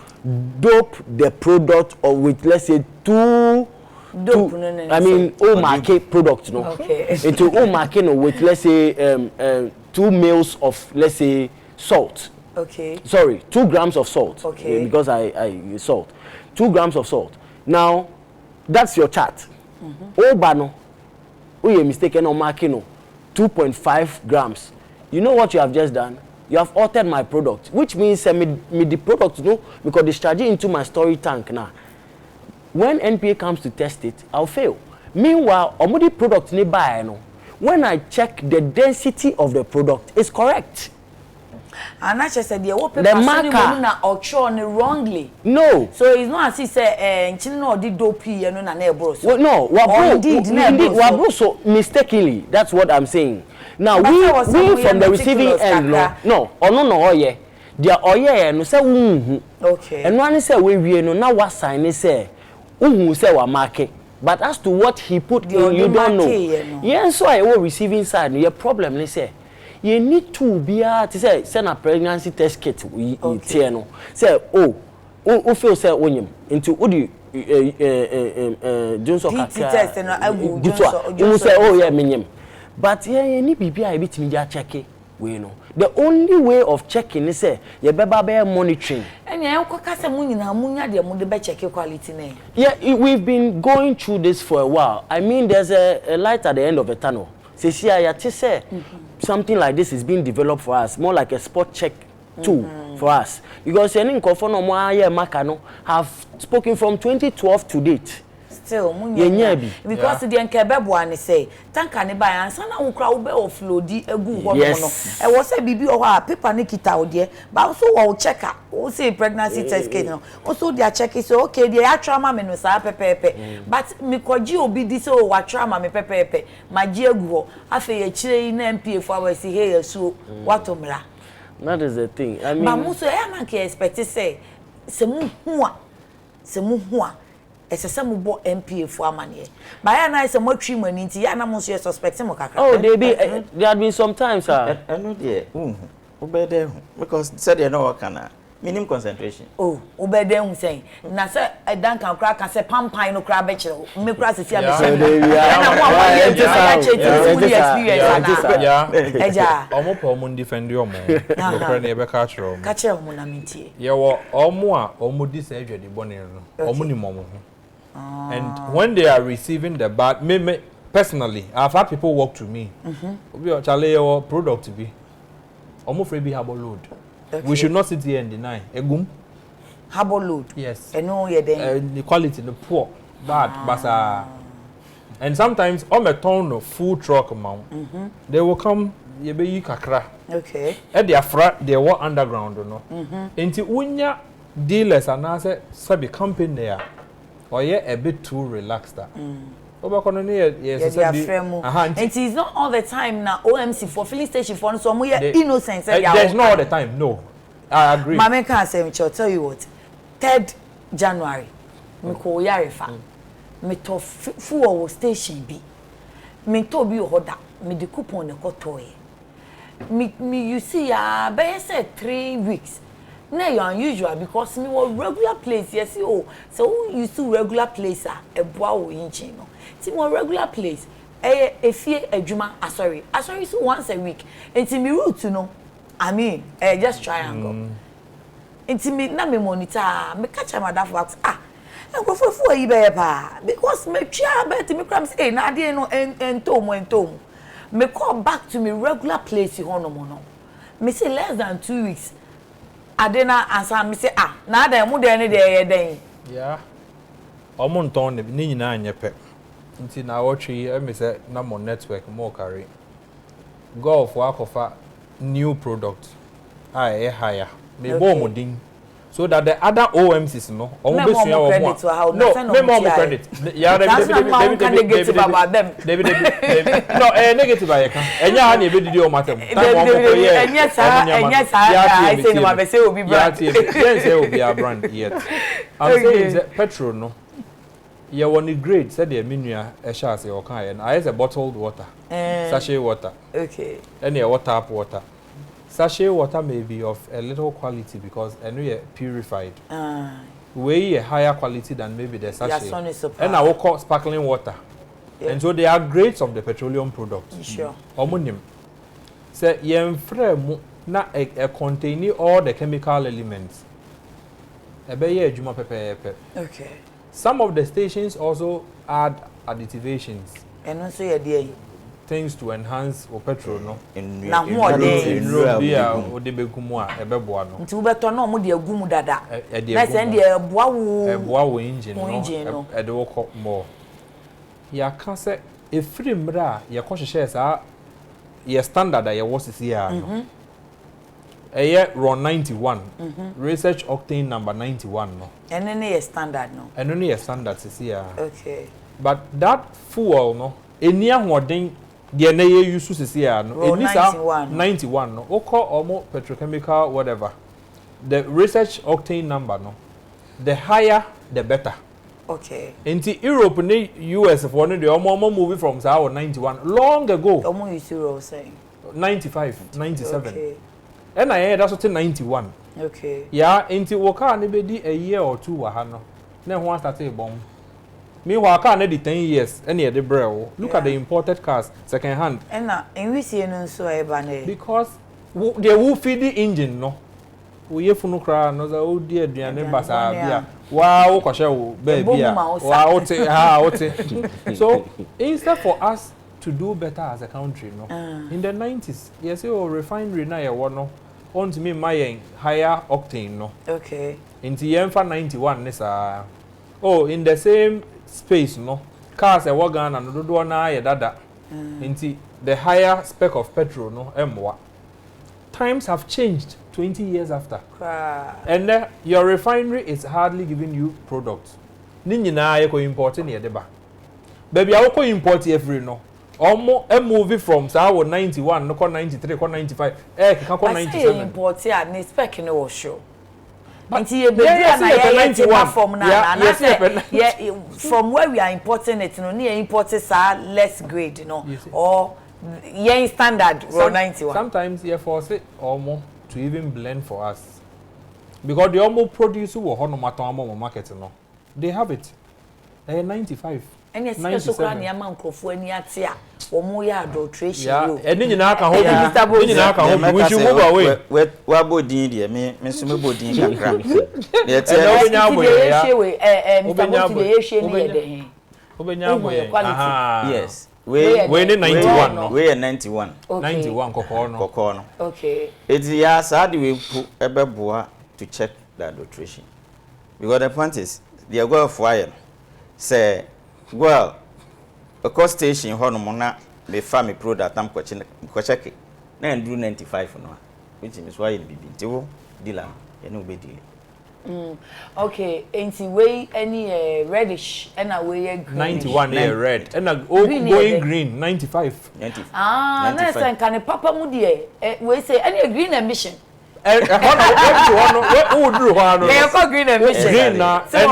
dope the product or with, let's say, two market products, no. Okay. Into market no, with, let's say, 2 mils of, let's say, salt. Okay. Sorry, 2 grams of salt. Okay. Because I salt. 2 grams of salt. Now, that's your chart. Obano, you're mistaken on marking 2.5 grams. You know what you have just done? You have altered my product, which means me the product, no, because discharge it into my storage tank now. When NPA comes to test it, I'll fail. Meanwhile, the product nearby, no. When I check the density of the product, it's correct. And I just said, the marker na auction wrongly. No. So it's not as if say, no did dopey and no neighbors. Well, no, Wabro so mistakenly. That's what I'm saying. Now we from the receiving end, no, oh yeah. Dia oye no say okay. And one say we no now what sign say say wa market. But as to what he put in, you don't know. Yeah, so I will receiving side. Your problem they say you need to be to say send a pregnancy test kit we no. Say oh feel say onyem into odi Johnson test no agu Johnson say oh yeah menyem. But yeah you need bibia e bitimi ja check we no. The only way of checking is say you be monitoring. And you kasa munyina munya de mo de be check quality na. Yeah, we've been going through this for a while. I mean there's a light at the end of a tunnel. Say something like this is being developed for us, more like a spot check tool for us. Because any no more have spoken from 2012 to date. Still, because the Nkebebo and say, Tanka ne buy and sana ukra ube offloadi egu ho no. E was say bibi o ha paper ne kita odie, but also will check o say pregnancy test kit no. Also their check is okay, the actual mama no sa pepepe. But me koji obi di so wa trauma me pepepe. Ma gi egu ho. Afa ye kire na MPA for we say hey so watomra. That is the thing. I mean, but muso e man ke expect say se mu hu a esese mo bo MPA for amane ba ya na ise mo twi mani nti ya na mo so suspect mo kakra. Oh there had been some times sir. No there obede because said you know kana minimum concentration. Oh obede hu say na say dan kan kra ka say pampan no kra be kire me kra se fia be kire na mo wa ye experience yeah eja omo po omo defend omo no kra na e be ka kire omo ka kire omo na mentie ye wo omo a omo di say adwade bone no omo ni momo ho. And when they are receiving the bad, me personally, I've had people walk to me. We Charlie your product to be almost free harbor load. Okay. We should not sit here and deny. Egum harbor load. Yes. And no, the quality, the poor, bad, basa. And sometimes on a ton of full truck amount, they will come. You be kakra. Okay. At their front, they were underground, you know. Into unya dealers and I said, be company there. Or yeah, a bit too relaxed. Yes, and it is not all the time now. OMC for filling station for so we are innocent. There's not all the time. No, I agree. Mama can't say I'll tell you what. 3rd January, me ko yarifa. Me to full station B. Me to be order. Me the coupon the kotoye. Me you see be say 3 weeks. Na you unusual because me was regular place yes so you see regular place a boa wo engine no ti mo regular place efie adwuma sorry so once a week enti me route no I mean just triangle enti me na me monitor me catch my that box go yi be pa because me twa be ti me kram say na ade no entom me call back to me regular place ho no me say less than 2 weeks Adena answer me say na da mu de ne de ye den yeah omo nton ne ni nyina anyepe nti na watchi me say na mo network mo carry go for akofa new product higher me bo mo din so that the other OMCs no omo be sua omo no me mo credit yeah David no negative ayeka enya na e be didi o matem enya sa I say no ma be say obi brand yes say obi a brand yet I'm saying petrol no you want the grade said the menua e sha say o kan ye na I say bottled water sachet water okay and your tap water. Sachet water may be of a little quality because I know you're purified. Way a higher quality than maybe the sachet. And I will call sparkling water. Yeah. And so they are grades of the petroleum product. Sure. Ammonium. So you frame na containing all the chemical elements. Okay. Some of the stations also add additivations. And also your things to enhance or petrol no na ho ode bia ode begumu a ebeboa no nti wo beto na mo de agumu dada na se de eboa wo engine no ede wo ko more ya ka se efiri mra ya ko hwehwe sa ya standard ya wo sisi ya no RON 91. Research octane number 91 no. And then a standard no. And only a standard is here. Okay. But that fuel no, any one thing the na use to see no. 91 no. Oko almost petrochemical whatever. The research octane number no. The higher the better. Okay. Into Europe and US for the almost movie from 91 long ago. Almost you saying 95, 97. Okay. And I had also 91. Okay. Yeah, into Waka maybe a year or two wahano. Then one started a bomb. Meanwhile, I can't 10 years any of the bro. Look at the imported cars second hand. And now in we see no so ebane. Because they will feed the engine no. We have no cry no the old dear Diane Basa. Wow, Kosha baby. Wow, so instead for us to do better as a country, no. In the 90s, yes, you refinery na no. On to me my higher octane, no. Okay. In the Yenfa 91, nessa. Oh, in the same space, no. Cars a wagon and do na ya dada. Into the higher spec of petrol, no. Mwa. Times have changed 20 years after. And your refinery is hardly giving you products. Nini na ye ko importing ye deba. Baby, I will import every no. Almost a movie from 91, no 93, 95. Can 97. Import here, ne spec no show. But from where we are importing it, no near importers are less grade, you know, or yeah standard 91. Sometimes you force it almost to even blend for us. Because the almost produce who are no market, no. They have it. 95. And yes, so can ya man krofo ani ate a omo ya adulteration yo. Yeah, eni nyina aka ho bi. Eni nyina aka ho bi. We should move away. We abodin de me so me bodin kakra. De te no nya boye ya. Mr. Boti de yehwe ni ye de hen. Obenya boye. Aha. Yes. We ni 91 no. We 91. 91 kokoro no. Kokoro no. Okay. Eti ya sa de we ebeboa to check the adulteration. Because the point is, they go for iron. Say well, a cost station hono na me family product am check na ndru 95 no, which is why in bibi ntiwo dealer e no be deal. Okay, enti we any reddish and a we green. 91 red and going green 95. Ah, na say kan papa mu de we say any green emission. Green and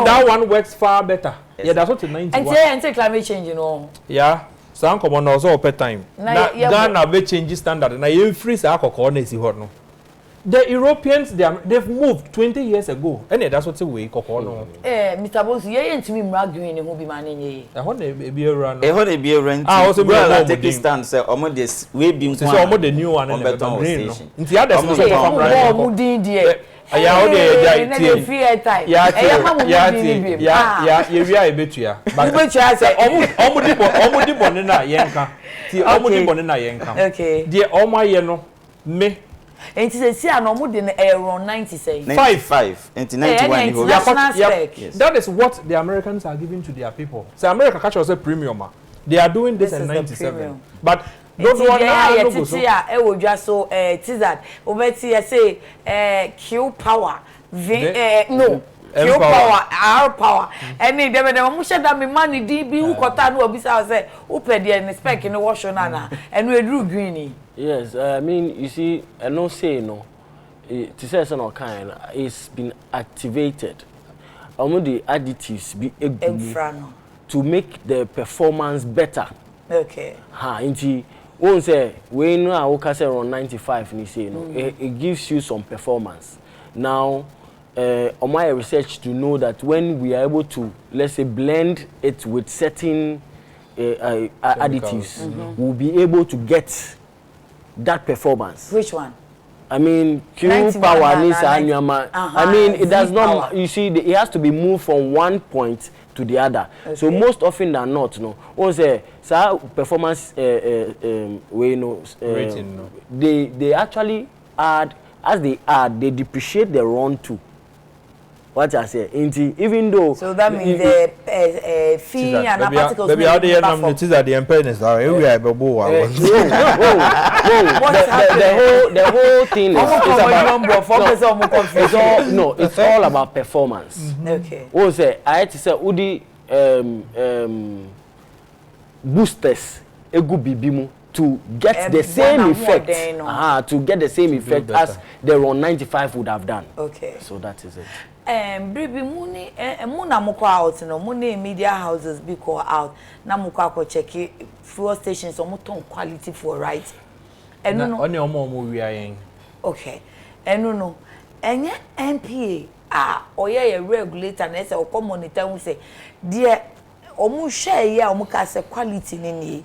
that one works far better. Yeah, that's what 91. And climate change, you know. Yeah, so I'm coming also per time. Now, Ghana be change standard. Now you freeze alcohol na si hot no. The Europeans they've moved 20 years ago. And that's what we alcohol no. Mr. Boss, you ain't me green who be man ye. I want to be around. I want to be around. Ah, also well, take this stand say omo this we be so omo the new one in the green. Nti other so from right. Omo din die. Yeah, we are betua. But betua say omo di bone na yenka. Ti omo di bone na yenka. Okay. Die omo ye no me. Enti say see an omo di around 90 say. 5 enti 91 That is what the Americans are giving to their people. So America catch us a premium. They are doing this in 97. But those one now no go so. E wo dwa so tizard. Obeti say Q power. No. Q power, R power. Any dem mo sheda me man di bi hu kota no obisa say who pay the spec in the wash na and we drew green. Yes, I mean you see I no say no. To say some kind it's been activated. The additives be to make the performance better. Okay. Inti won't say we know I will say around 95 and you say no. It gives you some performance. Now on my research to know that when we are able to let's say blend it with certain additives, we'll be able to get that performance. Which one? I mean, Q power I mean, it does not. You see, it has to be moved from one point to the other. Okay. So most often than not, no. Once performance, we know, rating, no. They actually add as they add, they depreciate the run too. What I say, even though so that means the fee and particles. Baby, how do you know it is at the impedance? The whole thing is it's all about performance. Okay. What say? I had to say, Udi boosters egu bibimu to get the same effect. To get the same effect as the Ron 95 would have done. Okay. So that is it. Baby muni muna muko out no muni media houses be call out na muko ako check fuel stations o muton quality for right enu no oni omo wi ayen okay enu no enye NPA oye regulator na say o come monitor hu say de omu share ya omu ka say quality ni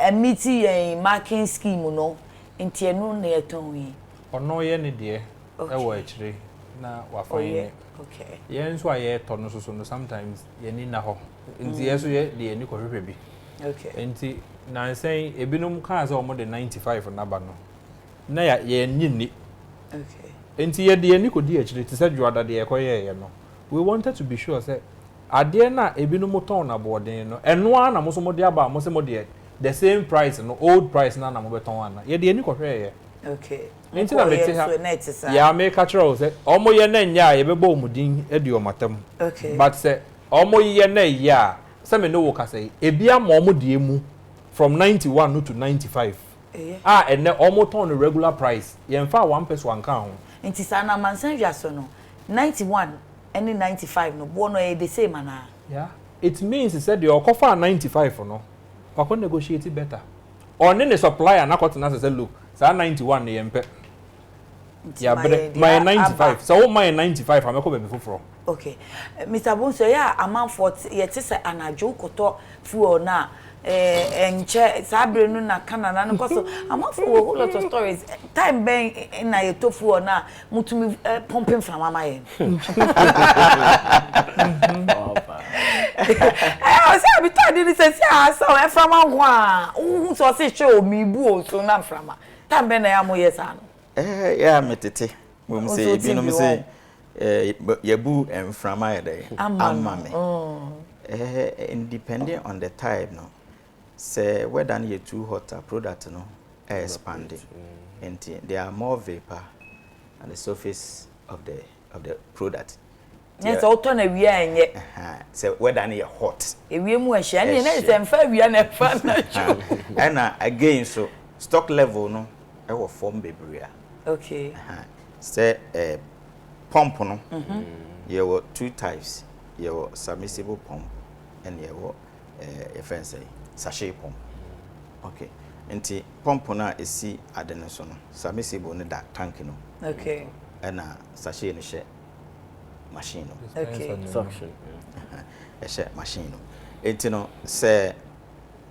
emiti yen marking scheme no nti enu na eton yi ono ye ne de e wo akire na wa fine okay yen so aye to no so no sometimes ye ni na ho nti yeso ye de ni ko hwehwe bi okay nti na say ebinum ka za omo de 95 na ba no na ya ye nyini okay nti ye de ni ko di akire ti se dwada de ye ko ye no we wanted to be sure say ade na ebinum ton na boden no eno a na mo so mo de aba mo se mo de the same price no old price na mo beton ana ye de ni ko hwe ye okay nti na meti ha ya me ka kire o se omo ye na nya ye bebo omudin edi omatam okay but se omo ye na ya se me no wo ka say ebia ma omo de emu from 91 to 95 enne omo ton regular price ye mfa 1 peso anka ho nti sana mansan jaso no 91 and 95 no bo no e the same ana yeah it means he said the okofa 95 no wako negotiate better on the supplier na kwatena say look sa 91 ne yempe ya my 95 so my 95 ameko be foforo okay Mr. Bonso ya amanfort yete say anajo koto fuel na enche sabre nu na kanana no koso amanfo a whole lot of stories time ben na yeto fuel na mutumi pumping from mama yen I say be told this say so e from anwa hu so say show mi bu o so na frama time ben na ya mo yes ano ya metete we say binum say yabu emframa ya dey amame independent on the type no say whether you too hot product no expanding and there are more vapor on the surface of the product. Yes, auto na wi anye say whether you hot ewie mu ahia na na say mfa wi na fa na chu and again so stock level no e wo form bebre okay say pump no you were two types you were submersible pump and you were say sachet pump okay nti pump na esi adene so no submersible ne da tank no okay and sachet no she machine no okay suction she machine no nti no say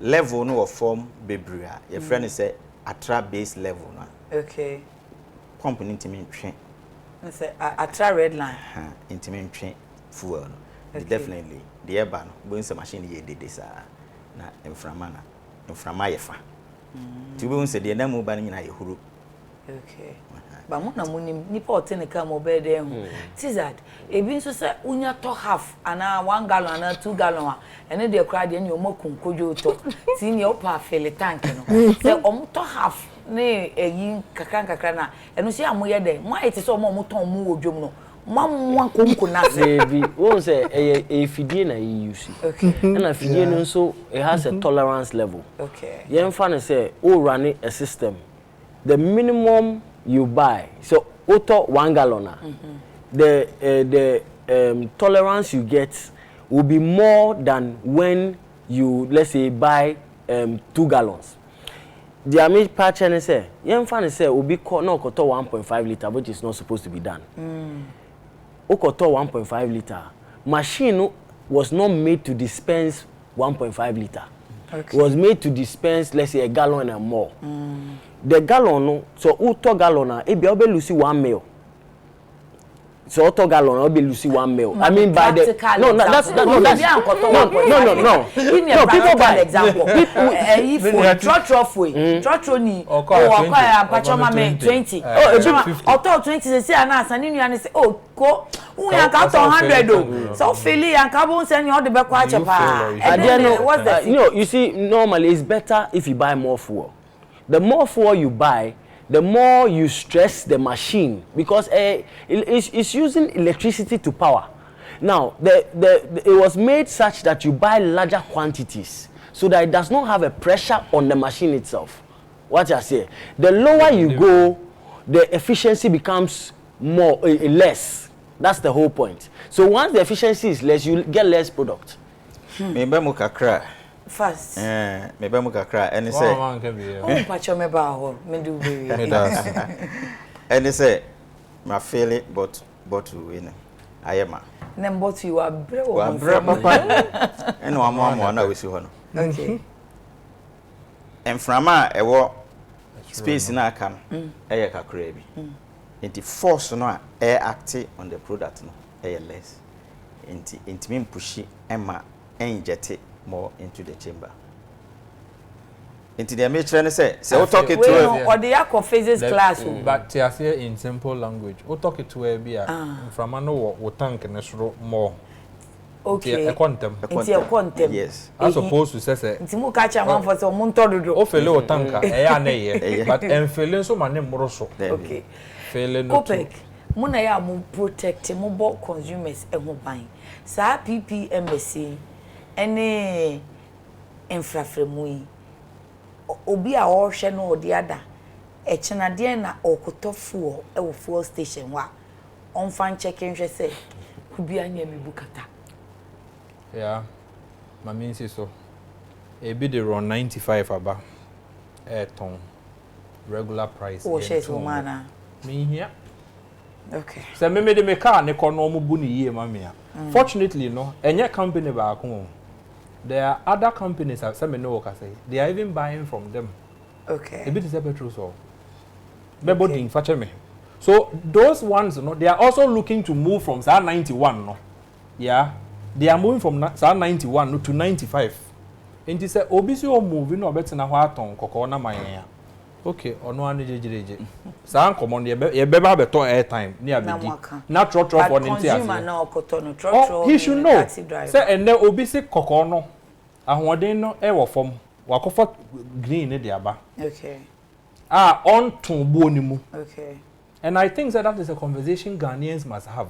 level no form bebre your friend say atra base level no okay pump ntimi ntwe say atra red line ntimi ntwe fuel no definitely the eba no bo nse machine ye dede sa na inframa yefa ti bo nse de na mu ba nyina ye huru okay ba mo na mo ni pot ne ka mo be de hu tizad ebi nso say unya to half ana 1 gallon ana 2 gallon a ene de kra de ne o makunkojo to ti ne o pa fill tank no say o mo to half ne eyi kakra na eno si amoye de mo ayete so mo ton mo odwom no mamwa konko na baby won say fidie na you use okay na fidie no so it has a tolerance level okay yen fa ne say o run a system the minimum you buy so auto 1 gallon the tolerance you get will be more than when you let's say buy 2 gallons. The amage patch and say yen fa ne say obi ko na okoto 1.5 liter which is not supposed to be done. Okoto 1.5 liter machine was not made to dispense 1.5 liter. Okay. It was made to dispense let's say a gallon and more. The gallon no so auto gallon e bia obe lose 1 mil. so auto gallon will be losing 1 mil. I mean by the no people buy example if trotro ni o akwa pachoma me 20 auto 20 say na asani nua ne say oh ko un ka 100 o so feel yan ka bon say all the be kwa chepa you know you see normally it's better if you buy more fuel. The more fuel you buy, the more you stress the machine because it's using electricity to power. Now, it was made such that you buy larger quantities so that it does not have a pressure on the machine itself. What I say, the lower you go, the efficiency becomes less. That's the whole point. So once the efficiency is less, you get less product. Maybe mukakra. First. Maybe mukakra. And say, oh, pachome ba ho, me do be. And say, my feel it, but win. I am. Nem but you are brave. Papa. And no more na we see one. Okay. And from a space na aka no e kakra bi. Nti force no a act on the product no less. Nti me push emma inject more into the chamber. Into the matrix say we talk it to or the yakko phases class but I say in simple language we talk it to a bia from no wo tank and more okay a quantum yes as opposed to say ntimu ka cha man for so mun tododo o fele o tanka e ya na ye but en fele so mane moroso okay fele no Kopek muna ya mu protect mu bo consumers e ho ban sa PPMC ene infrafremu yi obi a ohwe no odi ada e chenade na okotofuo e wo fuel station wa on fan check nhwe se obi anya mi bukata yeah my mean say so e be the run 95 aba ton regular price o shares woman na me here okay so me de me car ne kono mo bu ni yie ma me a fortunately no enye company ba ko there are other companies that some know what say they are even buying from them. Okay. A bit is a petrol so. Beboding fetch me. So those ones, you know, they are also looking to move from SAR 91, no. Yeah. They are moving from SAR 91 to 95. And they say obisi o move no better na hwa ton kokko na manya. Okay, ono ane jejereje. Sa common ye beba beton airtime ni abedi. Na trotro for ninti ase. Consumer na okoto no trotro. He should know. Say ene obisi kokko no ahoden no e wo fom. Wakofa green ne de aba. Okay. On tumbo ni mu. Okay. And I think that is a conversation Ghanaians must have.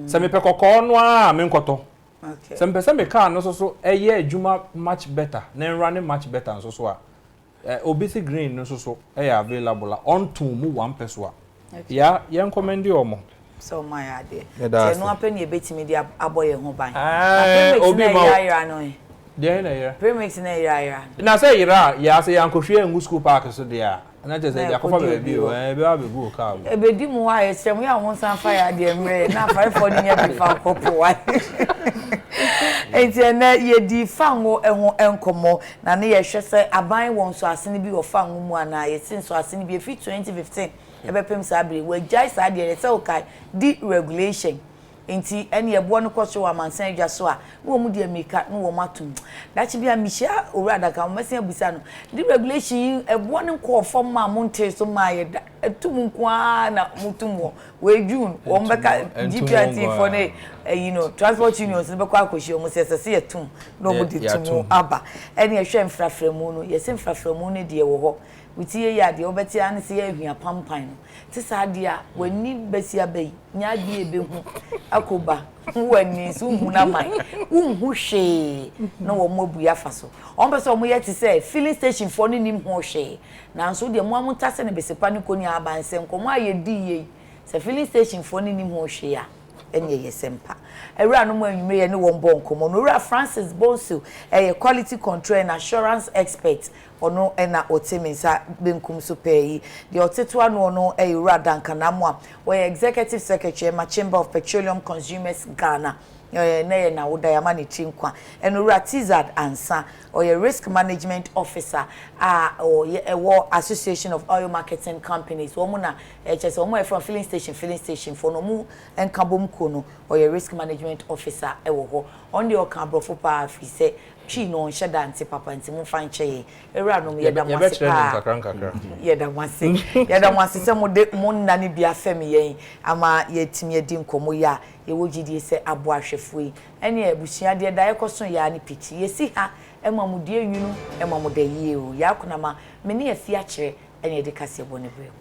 Se me pe kokko no a me nkoto. Okay. Se me me car no so eye adwuma much better. Na running much better so a obisi green no so available on to mu one person. Yeah, yen commend you omo. So my idea. Say no happen e betimi dia aboye ho ban. Obi ma ira no e. Dey na ira. Premix na ira. Na say ira, ya say yankohwe ngu school park so dia. Na just say yakofa be o, be abegu ka. E be di mu wa e sem ya won san fire de mre na 5 nya be fa kopo wa. Enti na ye di fango eho enkomo na ne ye hwe se aban won so asene bi wo fango mu ana ye sin so asene bi fi 2015 e be pem sa bre we jai sa de se okai di regulation enti ene ye bo no koso wa mansan adwa so a wo mu de amika no wo matum da chi bia mihia owura daka mo mesen abusa no di regulation e bo no ko fom ma monte so ma ye etum kwa na mutum wo we June wo mbeka GPRT for ne you know transport unions ne bekwa akohie mo se se etum no mo di tum aba ene ye hwe mfraframu no ye se mfraframu ne de wo ho wutie ya de obeti an se ya hua pampan no ti sa de a wani besia bai nya de ebe hu akoba wani so hu na man hu hwe na wo mobu ya faso on be so mo ye ti say filling station for ni nim ho hwe na so de mo amutase ne besepa ni koni abanse nkomo aye di ye se filling station for ni nim ho hwe ya enye yesempa ewura no mo anwume ye ne wo mbo nkomo no ewura Francis Bonsu quality control and assurance expert ono ena oteminsa benkum so peyi the oteto ano no ewura dankanamo a we executive secretary ma Chamber of Petroleum Consumers Ghana na ye na woda ya ma ne chinkwa enura Tizard Ansa or your risk management officer or your association of oil marketing companies wo mu na chese wo mu from filling station for no mu enkabom kono or your risk management officer wo ho on the okabrofo pa fi se chi no nhyeda nti papa nti mu fan che ewura no ye da mo ase ye da mo ase se mo de mo nna ne bia fam yen ama ye timi edi nkomo ya ye wogidie se abo ahwefo ene abusua de da yekoso ya ne pichi ye si ha emamudie nwunu emamudayie o ya kunama meni afi akire ene de kase bone brem